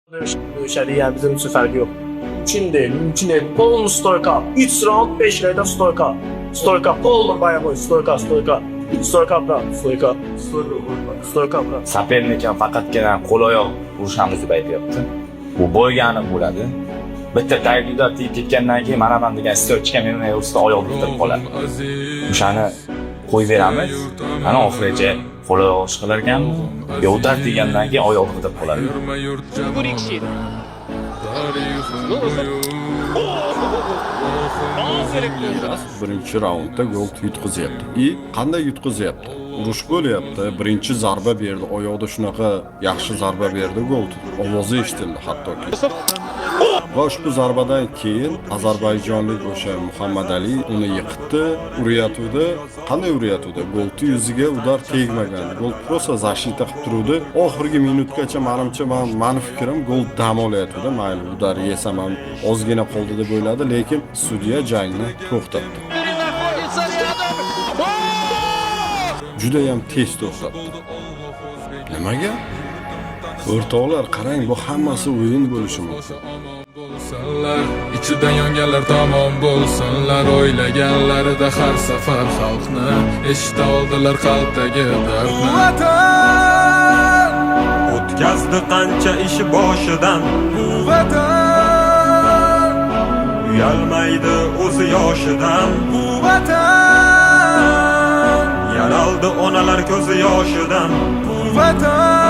Dövüşəli, bizim üçün fərqi yox. Mümkün deyil. Polnu stoyka. 3 round 5 rəydə stoyka. Stoyka, polnu baya boy, stoyka. Stoyka bra, stoyka bra. Sapernikam faqatgina qo'l oyoq urishamiz deb aytyapti. Bu bo'lgani bo'ladi. Bitta taygida tiyib ketgandan keyin mana men degan stoychka meni ustida oyoq bitirib qoladi. O'shani qo'yib beramiz. Mana oxirigacha qo'l oyoq ish qilar ekan. Yo'tar degandan keyin oyoq bitirib qoladi. Burikşin. Birinchi raundda gol yutqizyapti. Qanday yutqizyapti? Urush bo'lyapti. Birinchi zarba berdi. Oyoqda shunaqa yaxshi zarba berdi, gol. Ovozi eshitildi hattoki. Va ushbu zarbadan keyin ozarbayjonlik o'sha Muhammad Ali uni yiqitdi, uryatuvdi. Qanday uryatuvdi? Golni yuziga udar tegmagan. Gol prosta zashita qilib turdi. Oxirgi minutgacha menimcha meni fikrim gol dam olayotdi. Mayli, udar yesam ham ozgina qoldi deb o'yladi, lekin sudya jangni to'xtatdi. Juda ham tez to'xtatdi. Nimaga? O'rtoqlar, qarang, bu hammasi o'yin bo'lishi mumkin. İçidən yonganlar tamam bo'lsinlar, o'ylaganlarida har safar xalqni eshita oldilar qalbdagi dardni. Vatan o'tkazdi qancha ishi boshidan, bu vatan uyalmaydi o'zi yoshidan, bu vatan yaraldi onalar ko'zi yoshidan, bu vatan